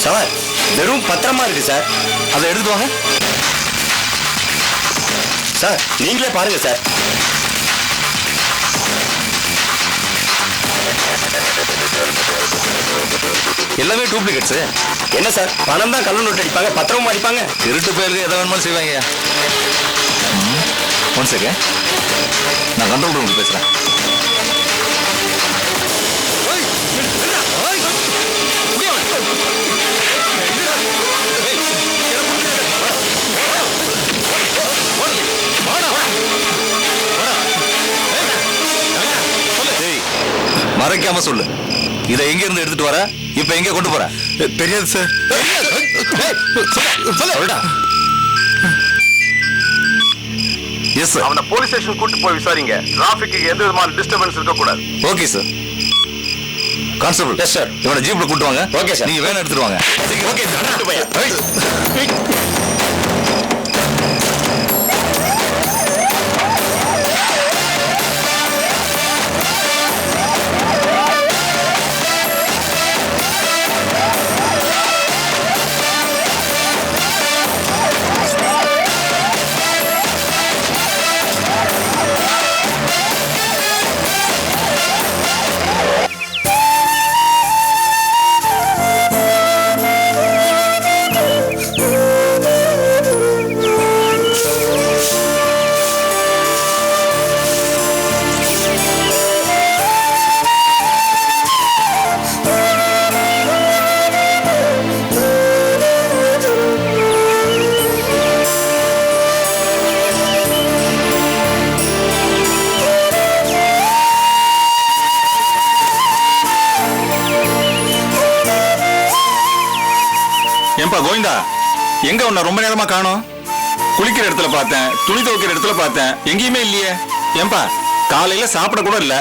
Sir வெறும் பத்திரமா இருக்கு சார். அதை எடுத்துட்டு வாங்க சார். நீங்களே பாருங்க சார். எல்லாமே டூப்ளிகேட்ஸ். என்ன சார் பணம் தான் கள்ள நோட்டு அடிப்பாங்க, பத்திரமும் அடிப்பாங்க. திருட்டு பேருக்கு எதை வேணுமாலும் செய்வாங்க. ஒன் செகண்ட், நான் கண்ட்ரோல் ரூம் பேசுறேன். மறைக்காம சொல்லு, இதை எங்க இருந்து எடுத்துட்டு வர, இப்ப எங்க கொண்டு போற? தெரியாது சார். Yes sir. அவனை போலீஸ் ஸ்டேஷன் கூட்டி போய் விசாரிங்க. டிராபிக்கு எந்த விதமான டிஸ்டர்பன்ஸ் இருக்க கூடாது. Okay sir. Constable. Yes sir. இவனை ஜீப்ல கூட்டு வாங்க. Okay sir. நீங்க வேணும் எடுத்துட்டு வாங்க. Okay sir. ஏன்பா கோவிந்தா, எங்க உன்னை ரொம்ப நேரமா காணோம்? குளிக்கிற இடத்துல பார்த்தேன், துணி துவைக்கிற இடத்துல பார்த்தேன், எங்கேயுமே இல்லையே. ஏன்பா காலையில சாப்பிட கூட இல்ல.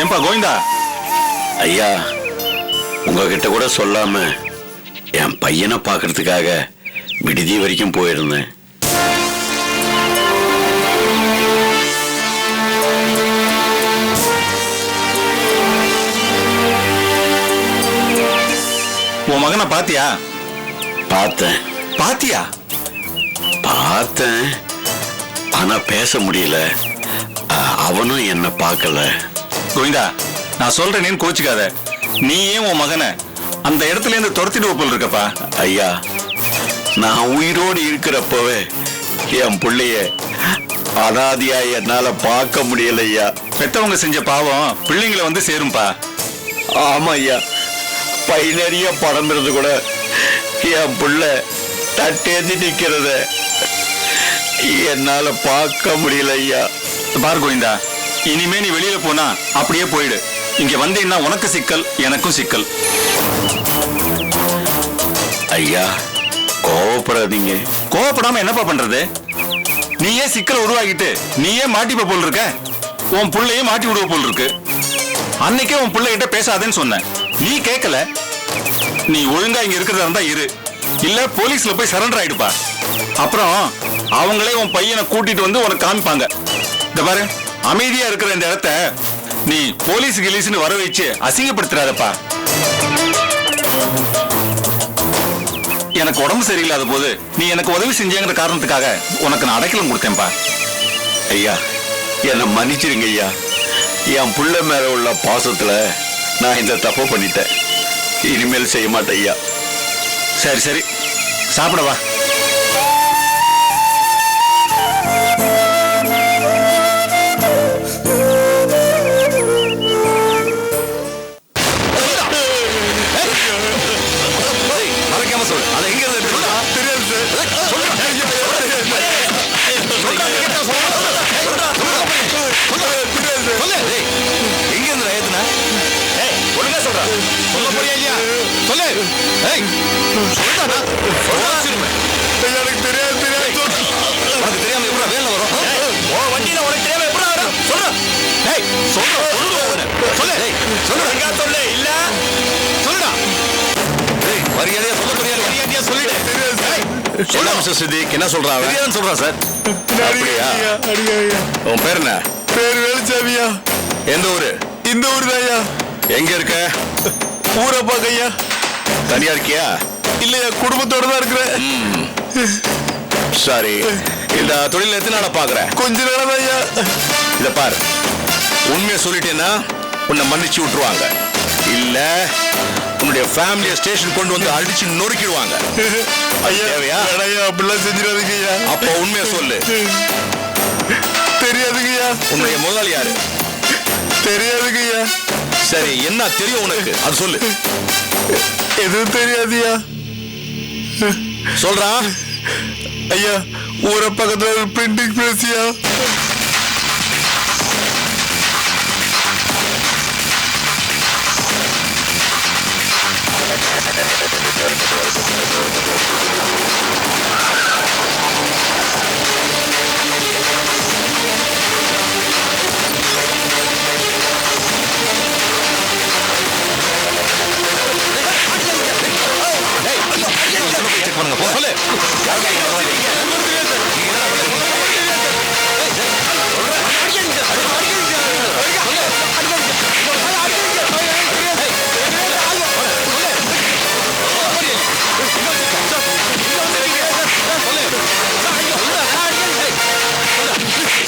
ஏன்பா கோவிந்தா? ஐயா, உங்ககிட்ட கூட சொல்லாம என் பையனை பார்க்கறதுக்காக விடுதி வரைக்கும் போயிருந்தேன். உன் மகனை பாத்தியா? பார்த்தேன். பாத்தியா? பார்த்தேன், ஆனா பேச முடியல. அவனும் என்ன பார்க்கல. கோவிந்தா, நான் சொல்றேன்னு கோச்சுக்காத. நீ ஏன் உன் மகனை அந்த இடத்துல இருந்து துரத்திட்டு போல் இருக்கப்பா? ஐயா, நான் உயிரோடு இருக்கிறப்பவே என் பிள்ளைய அனாதியா என்னால பார்க்க முடியல ஐயா. பெத்தவங்க செஞ்ச பாவம் பிள்ளைங்களை வந்து சேரும்பா. ஆமா ஐயா, பை நிறைய படம் இருந்து கூட என் பிள்ளை தட்டேந்தி நிக்கிறத என்னால பார்க்க முடியல ஐயா. பார் கோவிந்தா, இனிமே நீ வெளியில போனா அப்படியே போயிடு. இங்க வந்தீங்கன்னா உனக்கு சிக்கல், எனக்கும் சிக்கல். ஐயா, கோவப்படாதீங்க. கோவப்படாம என்னப்பா பண்றது? நீயே சிக்கல் உருவாக்கிட்டு நீயே மாட்டிப்ப போல் இருக்க. உன் புள்ளையே மாட்டி விடுவ போல் இருக்கு. அன்னைக்கே உன் பிள்ளைகிட்ட பேசாதேன்னு சொன்ன, நீ கேட்கல. நீ ஒழுங்கா இங்க இருக்கிறதா இருந்தா இரு, இல்ல போலீஸ்ல போய் சரண்டர் ஆயிடுப்பா. அப்புறம் அவங்களே உன் பையனை கூட்டிட்டு வந்து உனக்கு காமிப்பாங்க. இந்த பாரு, அமைதியா இருக்கிற இந்த இடத்த நீ போலீஸ் கிலீஸ்னு வர வச்சு அசிங்கப்படுத்துறாதப்பா. எனக்கு உடம்பு சரியில்லாத போது நீ எனக்கு உதவி செஞ்சேங்கிற காரணத்துக்காக உனக்கு நான் அடைக்கலம் கொடுத்தேன்பா. ஐயா, என்னை மன்னிச்சிருங்க ஐயா. என் புள்ள மேல உள்ள பாசத்துல நான் இந்த தப்பு பண்ணிட்டேன். இனிமேல் செய்ய மாட்டேன் ஐயா. சரி சரி, சாப்பிடவா. மறைக்காம சொல்லு, அதை எங்க இருந்து ஒழுங்கா சொல்ற. சொல்ல போறியா இல்லையா? சொல்லு. எனக்கு தெரியாது. உனக்கு தெரியாம எப்படி வேலை வரும்? வண்டியில உனக்கு தெரியாம எப்படி வரும்? சொல்ற. சொல்லு. இல்ல சொல்லுடா. மரியாதையா சொல்ல போறியா? மரியாதையா சொல்லிடு. சொல்ல மிஸ்டர் சித்திக், என்ன சொல்றான்? தெரியாதுன்னு சொல்றான் சார். உன் பேர் என்ன? பேர் வேலுச்சாமியா. எந்த ஊரு? இந்த ஊர் தான்யா. எங்க இருக்க? ஊரை பார்க்கையா. தனியா இருக்கியா? இல்லையா குடும்பத்தோட தான் இருக்கிறேன். சரி, இந்த தொழில் எத்தனை நாளா பாக்குற? கொஞ்ச நாள் ஐயா. இத பாரு, உண்மையை சொல்லிட்டேன்னா உன்னை மன்னிச்சு விட்டுருவாங்க, இல்ல உன்னுடைய ஃபேமிலியை ஸ்டேஷன் கொண்டு வந்து அடிச்சு நொறுக்கிடுவாங்க. ஐயா தேவையா? ஐயா அப்படிலாம் செஞ்சிடாதீங்க ஐயா. அப்போ உண்மையை சொல்லு. தெரியாதுங்க ஐயா. உன்னுடைய முதலாளி யாரு? தெரியாதுங்க ஐயா. சரி, என்ன தெரியும் உனக்கு அது சொல்லு. எதுவும் தெரியாதுயா. சொல்றா. ஐயா ஊர பக்கத்துல ஒரு பிரிண்டிங் பிரஸ்யா. சொல்லு.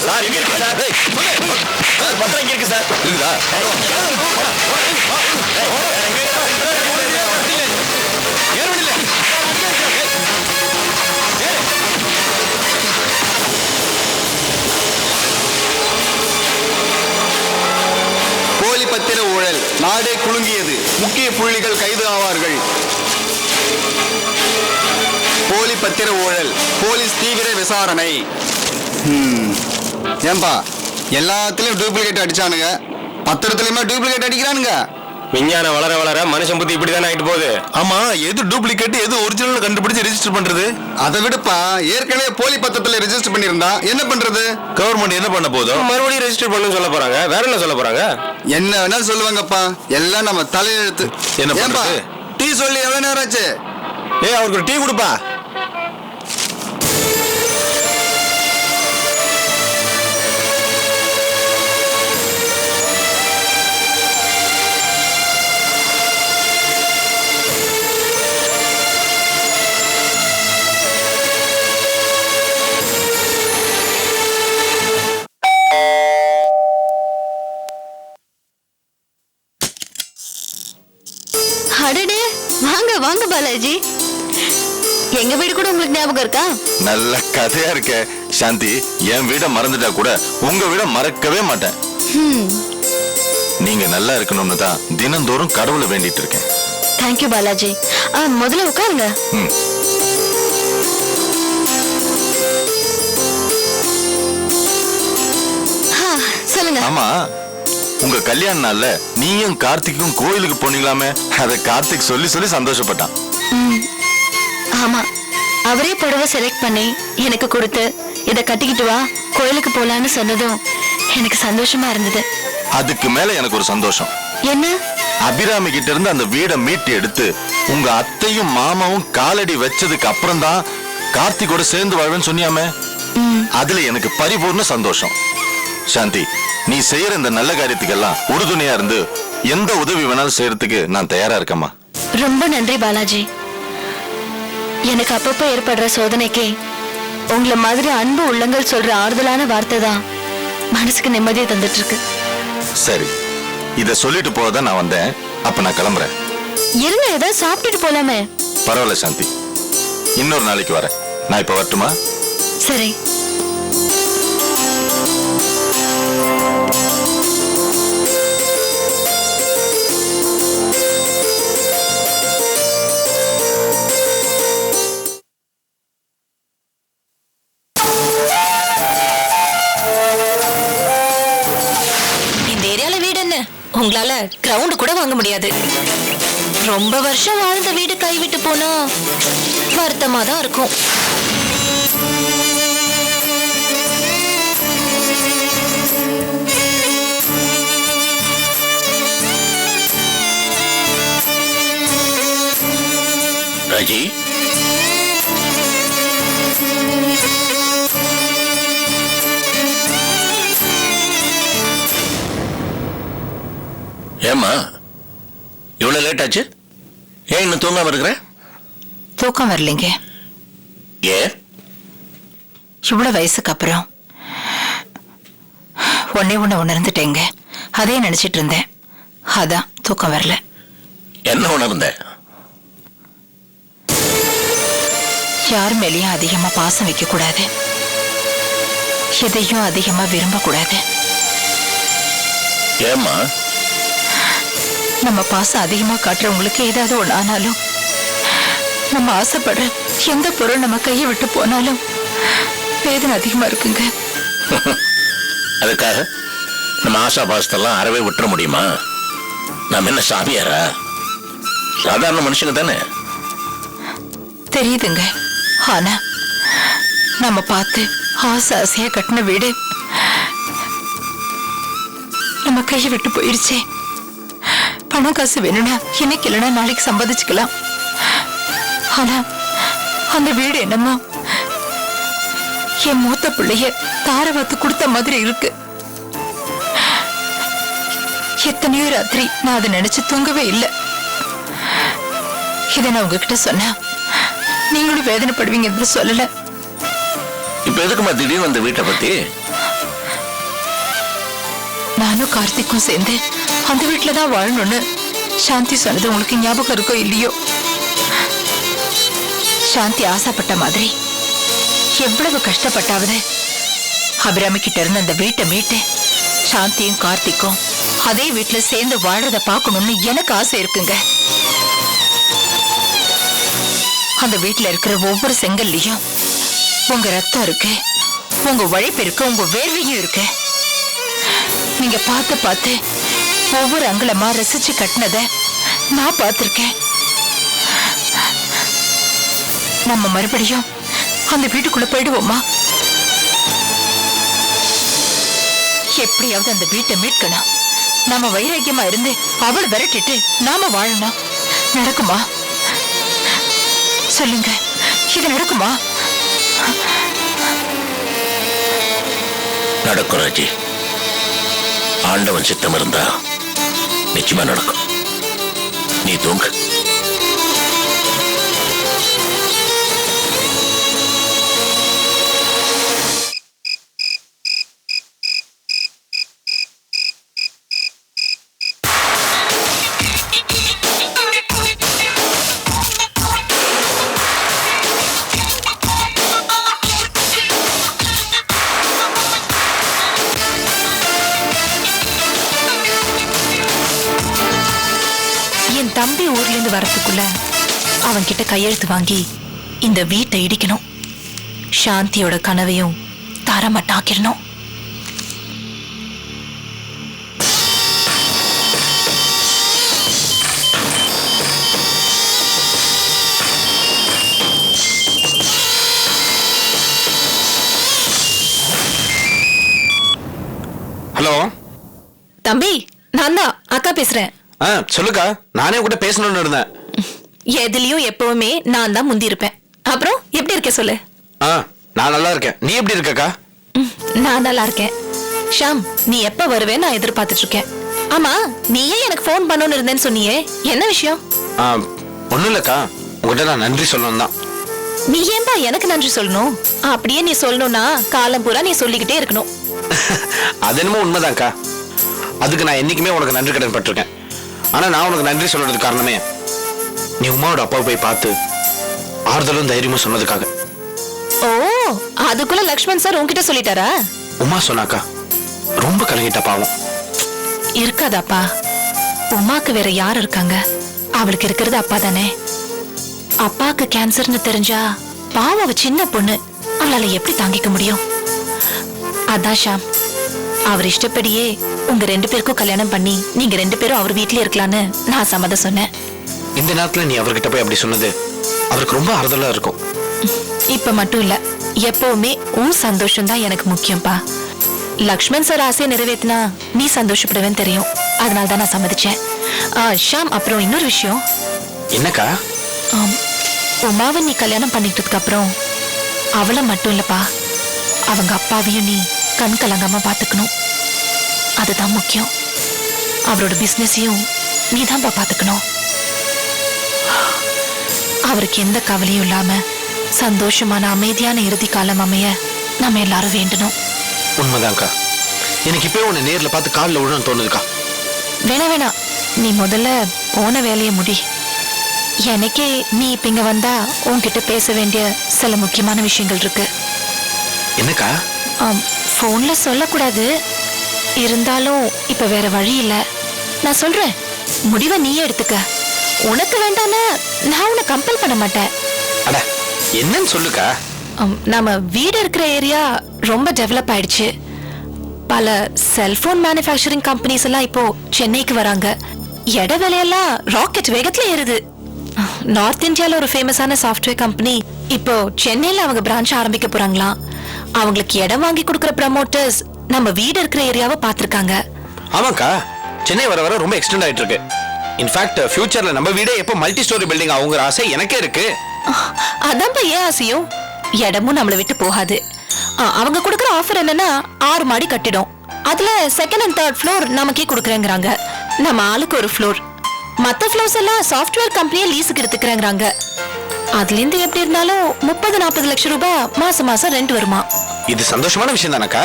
சார் இங்க இருக்கு சார். பத்திரம் இங்க இருக்கு சார். இருக்குதா? போலி பத்திர ஊழல், நாடே குலுங்கியது, முக்கிய புள்ளிகள் கைது ஆவார்கள். போலி பத்திர ஊழல், போலீஸ் தீவிர விசாரணை. ஏன்பா எல்லாத்துலயும் டூப்ளிகேட் அடிச்சானுங்க, பத்திரத்துலயுமே டூப்ளிகேட் அடிக்கிறானுங்க. விஞ்ஞானம் வளர வளர மனுஷன் புத்தி இப்படிதான் ஆயிட்டு போகுது. ஆமா, எது டூப்ளிகேட் எது ஒரிஜினல் கண்டுபிடிச்சு ரெஜிஸ்டர் பண்றது? அதை விடுப்பா, ஏற்கனவே போலி பத்திரத்துல ரெஜிஸ்டர் பண்ணியிருந்தா என்ன பண்றது? கவர்மெண்ட் என்ன பண்ண போதும்? மறுபடியும் ரெஜிஸ்டர் பண்ணு சொல்ல போறாங்க. வேற என்ன சொல்ல போறாங்க? என்ன வேணா சொல்லுவாங்கப்பா, எல்லாம் நம்ம தலையெழுத்து. என்ன ஏன்பா பண்றது? டீ சொல்லி எவ்வளவு நேரம் ஆச்சு? அவருக்கு ஒரு டீ கொடுப்பா. அடடே, வாங்க வாங்க பாலாஜி. எங்க வீடு கூட உங்களுக்கு ஞாபகம் இருக்கா? நல்ல கதையா இருக்க சாந்தி. என் வீட மறந்துட்டா கூட உங்க வீட மறக்கவே மாட்டேன். நீங்க நல்லா இருக்கணும்னு தான் தினந்தோறும் கடவுளை வேண்டிட்டு இருக்கேன். தேங்க்யூ பாலாஜி. முதல்ல உட்காருங்க. சொல்லுங்க. ஆமா, உங்க கல்யாண நாள்ல நீயும் கார்த்திக்கும் கோயிலுக்கு போனீங்களாமே, அத கார்த்திக் சொல்லி சொல்லி சந்தோஷப்பட்டான். ஆமா, அவரே புடவை செலக்ட் பண்ணி எனக்கு கொடுத்து இத கட்டிக்கிட்டு வா கோயிலுக்கு போலான்னு சொன்னதும் எனக்கு சந்தோஷமா இருந்தது. அதுக்கு மேல எனக்கு ஒரு சந்தோஷம். என்ன? அபிராமி கிட்ட இருந்து அந்த வீடை மீட்டு எடுத்து உங்க அத்தையும் மாமாவும் காலடி வச்சதுக்கு அப்புறம் தான் கார்த்திகோட சேர்ந்து வாழ்வேன்னு சொன்னியாமே, அதுல எனக்கு பரிபூர்ண சந்தோஷம். சாந்தி, நீ செய்யற இந்த நல்ல காரியத்துக்கெல்லாம் உறுதுணையா இருந்து எந்த உதவி வேணாலும் செய்யறதுக்கு நான் தயாரா இருக்கேம்மா. ரொம்ப நன்றி பாலாஜி. எனக்கு அப்பப்ப ஏற்படுற சோதனைக்கு உங்களை மாதிரி அன்பு உள்ளங்கள் சொல்ற ஆறுதலான வார்த்தை தான் மனசுக்கு நிம்மதியை தந்துட்டு இருக்கு. சரி, இத சொல்லிட்டு போதான் நான் வந்தேன். அப்ப நான் கிளம்புறேன். இருங்க, ஏதாவது சாப்பிட்டுட்டு போலாமே. பரவாயில்ல சாந்தி, இன்னொரு நாளைக்கு வரேன். நான் இப்ப வரட்டுமா? சரி. உங்களால கிரவுண்ட் கூட வாங்க முடியாது. ரொம்ப வருஷம் வாழ்ந்த வீடு கைவிட்டு போனா வருத்தமா தான் இருக்கும். ராஜி, ஏம்மா இவ்வளவு லேட் ஆச்சு? ஏன் இன்னும் தூங்காம இருக்கிற? தூக்கம் வரலைங்க. ஏ இவ்வளவு வயசுக்கு அப்புறம் ஒன்னே உணர்ந்துட்டேங்க. அதே நினைச்சிட்டு இருந்தேன். அதான் தூக்கம் வரல. என்ன உணர்ந்த? யார் மேலேயும் அதிகமா பாசம் வைக்க கூடாது, எதையும் அதிகமா விரும்ப கூடாது. ஏமா? நம்ம பாசம் அதிகமா காட்டுறவங்களுக்கு ஏதாவது ஒண்ணு ஆனாலும், நம்ம ஆசைப்படுற எந்த பொருள் நம்ம கையை விட்டு போனாலும் வேதனை அதிகமா இருக்குங்க. அதுக்காக நம்ம ஆசா பாசத்தெல்லாம் அறவே விட்டுற முடியுமா? நம்ம என்ன சாமியாரா? சாதாரண மனுஷங்க தானே. தெரியுதுங்க. ஆனா நம்ம பார்த்து ஆசை ஆசையா கட்டின வீடு நம்ம கையை விட்டு போயிடுச்சே. பணம் காசு வேணும்னா இன்னைக்கு இல்லைன்னா நாளைக்கு சம்பாதிச்சுக்கலாம். ஆனா அந்த வீடு என்னமோ என் மூத்த பிள்ளைய தாரவாத்து கொடுத்த மாதிரி இருக்கு. எத்தனையோ ராத்திரி நான் அதை நினைச்சு தூங்கவே இல்லை. இதை நான் உங்ககிட்ட சொன்னா நீங்களும் வேதனைப்படுவீங்க சொல்லல. இப்ப எதுக்குமா திடீர்னு அந்த வீட்டை பத்தி? நானும் கார்த்திக்கும் சேர்ந்து அந்த வீட்டுலதான் வாழணும்னு சாந்தி சொன்னது உங்களுக்கு ஞாபகம் இருக்கோ இல்லையோ? சாந்தி ஆசைப்பட்ட மாதிரி எவ்வளவு கஷ்டப்பட்டாவது அபிராமி கிட்ட இருந்து அந்த வீட்டை மீட்டு சாந்தியும் கார்த்திக்கும் அதே வீட்டுல சேர்ந்து வாழறத பார்க்கணும்னு எனக்கு ஆசை இருக்குங்க. அந்த வீட்டுல இருக்கிற ஒவ்வொரு செங்கல்லையும் உங்க ரத்தம் இருக்கு, உங்க உழைப்பு இருக்கு, உங்க வேர்வையும் இருக்கு. நீங்க பார்த்து பார்த்து ஒவ்வொரு அங்குலமா ரசிச்சு கட்டினத நான் பார்த்திருக்கேன். நம்ம மறுபடியும் அந்த வீட்டுக்குள்ள போயிடுவோமா? எப்படியாவது அந்த வீட்டை மீட்கணும். நாம வைராக்கியமா இருந்து அவள் விரட்டிட்டு நாம வாழணும். நடக்குமா சொல்லுங்க? இது நடக்குமா? நடக்கும் ராஜி. ஆண்டவன் சித்தம் இருந்தா நிச்சயமா நடக்கும். நீ தூங்கு. என் தம்பி ஊர்ல இருந்து வரதுக்குள்ள அவன் கிட்ட கையெழுத்து வாங்கி இந்த வீட்டை இடிக்கணும். சாந்தியோட கனவையும் தரமட்டாக்கிடணும். ஹலோ தம்பி, நான் தான் அக்கா பேசுறேன். சொல்லுக்கா. நானே கூட பேசணும்னு இருந்தேன். எதுலயும் எப்பவுமே நான் தான் முந்தி இருப்பேன். அப்புறம் எப்படி இருக்க சொல்லு. நான் நல்லா இருக்கேன். நீ எப்படி இருக்கக்கா? நான் நல்லா இருக்கேன். ஷாம், நீ எப்ப வருவே நான் எதிர்பார்த்துட்டு இருக்கேன். ஆமா, நீயே எனக்கு போன் பண்ணணும்னு இருந்தேன்னு சொன்னியே, என்ன விஷயம்? ஒண்ணும் இல்லக்கா, உங்ககிட்ட நான் நன்றி சொல்லணும் தான். நீ ஏன்பா எனக்கு நன்றி சொல்லணும்? அப்படியே நீ சொல்லணும்னா காலம் பூரா நீ சொல்லிக்கிட்டே இருக்கணும். அது என்னமோ உண்மைதான்க்கா. அதுக்கு நான் என்னைக்குமே உனக்கு நன்றி கடன் பட்டிருக்கேன். ஆனா நான் உனக்கு நன்றி சொல்றதுக்கு காரணமே நீ உமாவோட அப்பாவை போய் பார்த்து ஆறுதலும் தைரியமும் சொன்னதுக்காக. ஓ, அதுக்குள்ள லக்ஷ்மண் சார் உன்கிட்ட சொல்லிட்டாரா? உமா சொன்னாக்கா ரொம்ப கலங்கிட்ட. பாவம். இருக்காதாப்பா, உமாக்கு வேற யார் இருக்காங்க? அவளுக்கு இருக்கிறது அப்பா தானே. அப்பாக்கு கேன்சர்னு தெரிஞ்சா பாவம், அவ சின்ன பொண்ணு, அவளால எப்படி தாங்கிக்க முடியும்? அதான் ஷாம், அவர் இஷ்டப்படியே உங்க 2 பேருக்கும் கல்யாணம் பண்ணி நீங்க 2 பேரும் அவர் வீட்லயே இருக்கலான்னு நான் சம்மதம் சொன்னேன். இந்த நேரத்துல நீ அவர்கிட்ட போய் அப்படி சொன்னது அவருக்கு ரொம்ப ஆறுதலா இருக்கும். இப்ப மட்டும் இல்ல, எப்பவுமே உன் சந்தோஷம் தான் எனக்கு முக்கியம்பா. லக்ஷ்மண் சார் ஆசையை நிறைவேற்றினா நீ சந்தோஷப்படுவேன்னு தெரியும். அதனால தான் நான் சம்மதிச்சேன். ஷாம், அப்புறம் இன்னொரு விஷயம். என்னக்கா? உமாவை நீ கல்யாணம் பண்ணிக்கிட்டதுக்கு அப்புறம் அவளை மட்டும் இல்லப்பா, அவங்க அப்பாவையும் நீ கண் கலங்காம பாத்துக்கணும். அதுதான் முக்கியம். அவரோட பிசினஸையும் நீ தான்ப்பா பாத்துக்கணும். அவருக்கு எந்த கவலையும் இல்லாம சந்தோஷமான அமைதியான இறுதி காலம் அமைய நம்ம எல்லாரும் வேண்டணும். உண்மைதான்க்கா. எனக்கு இப்பவே உன்னை நேர்ல பார்த்து காலில் விழணும்னு தோணுதுக்கா. வேணாம், நீ முதல்ல போன வேலையை முடி. எனக்கே நீ இப்ப இங்க வந்தா உன்கிட்ட பேச வேண்டிய சில முக்கியமான விஷயங்கள் இருக்கு. என்னக்கா? போன்ல சொல்லக்கூடாது, இருந்தாலும் இப்ப வேற வழி இல்ல. நான் சொல்றேன், முடிவை நீயே எடுத்துக்க. உனக்கு வேண்டாம்னா நான் உன்னை கம்பல் பண்ண மாட்டேன். அட என்னன்னு சொல்லுக்கா. நம்ம வீடு இருக்கிற ஏரியா ரொம்ப டெவலப் ஆயிடுச்சு. பல செல்போன் மேனுஃபேக்சரிங் கம்பெனிஸ் எல்லாம் இப்போ சென்னைக்கு வராங்க. இட விலையெல்லாம் ராக்கெட் வேகத்துல ஏறுது. நார்த் இந்தியால ஒரு ஃபேமஸான சாஃப்ட்வேர் கம்பெனி இப்போ சென்னையில அவங்க பிரான்ச் ஆரம்பிக்க போறாங்களாம். அவங்களுக்கு இடம் வாங்கி கொடுக்கிற ப்ரமோட்டர்ஸ் நம்ம வீடு இருக்கிற ஏரியாவை பார்த்திருக்காங்க. ஆமாக்கா, சென்னை வர வர ரொம்ப எக்ஸ்டெண்ட் ஆயிட்டு இருக்கு. இன்ஃபேக்ட் ஃபியூச்சர்ல நம்ம வீடே எப்போ மல்டி ஸ்டோரி பில்டிங் ஆகுங்கிற ஆசை எனக்கே இருக்கு. அதான் ஏன் ஆசையும் இடமும் நம்மளை விட்டு போகாது. அவங்க கொடுக்குற ஆஃபர் என்னன்னா 6 மாடி கட்டிடும். அதுல செகண்ட் அண்ட் தேர்ட் ஃப்ளோர் நமக்கே கொடுக்குறேங்கிறாங்க. நம்ம ஆளுக்கு ஒரு ஃப்ளோர். மற்ற ஃப்ளோர்ஸ் எல்லாம் சாஃப்ட்வேர் கம்பெனியை லீஸுக்கு எடுத்துக்கிறேங்கிறாங்க. அதுல இருந்து எப்படி இருந்தாலும் 30-40 லட்சம் ரூபாய் மாசம் மாசம் ரெண்ட் வருமா. இது சந்தோஷமான விஷயம் தானக்கா.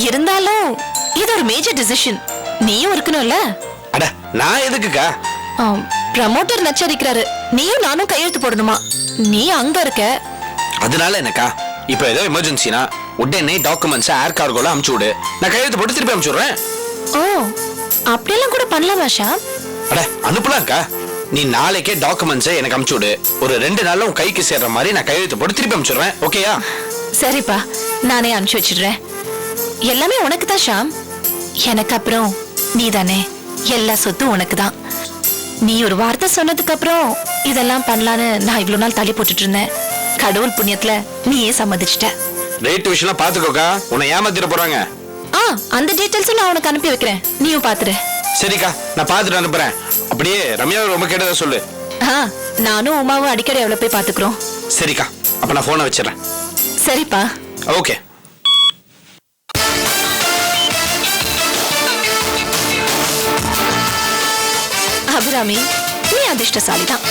இருந்தாலும் இது ஒரு மேஜர் டிசிஷன். நீயும் இருக்கணும்ல. அட நான் எதுக்குக்கா? ப்ரமோட்டர் நச்சரிக்கிறாரு, நீயும் நானும் கையெழுத்து போடணுமா. நீ அங்க இருக்க. அதனால என்னக்கா, இப்போ ஏதோ எமர்ஜென்சினா உடனே டாக்குமெண்ட்ஸ் ஏர் கார்கோல அமுச்சு விடு. நான் கையெழுத்து போட்டு திருப்பி அமுச்சுடுறேன். ஓ, அப்படியெல்லாம் கூட பண்ணலாமா ஷாம்? அட அனுப்பலாம்க்கா. நீ நாளைக்கே டாக்குமெண்ட்ஸை எனக்கு அமுச்சு விடு. ஒரு 2 நாள்ல உன் கைக்கு சேர்ற மாதிரி நான் கையெழுத்து போட்டு திருப்பி அமுச்சுடுறேன். ஓகேயா? சரிப்பா, நானே அனுப்பிச்சு வச்சிடுறேன். எல்லாமே உனக்கு தான் ஷாம். எனக்கு அப்புறம் நீ தானே. எல்லா சொத்தும் உனக்கு தான். நீ ஒரு வார்த்தை சொன்னதுக்கு அப்புறம் இதெல்லாம் பண்ணலான்னு நான் இவ்வளவு நாள் தள்ளி போட்டுட்டு இருந்தேன். கடவுள் புண்ணியத்துல நீயே சம்மதிச்சிட்ட. ரேட் விஷயம்லாம் பாத்துக்கோக்கா, உன்னை ஏமாத்திட போறாங்க. அந்த டீடைல்ஸும் நான் உனக்கு அனுப்பி வைக்கிறேன், நீயும் பாத்துரு. சரிக்கா, நான் பாத்துட்டு அனுப்புறேன். அப்படியே ரம்யா ரொம்ப கேட்டதா சொல்லு. நானும் உமாவும் அடிக்கடி எவ்வளவு போய் பாத்துக்கிறோம். சரிக்கா, அப்ப நான் போனை வச்சிடறேன். சரிப்பா. ஓகே. அபிராமி, நீ அதிர்ஷ்டசாலிதான்.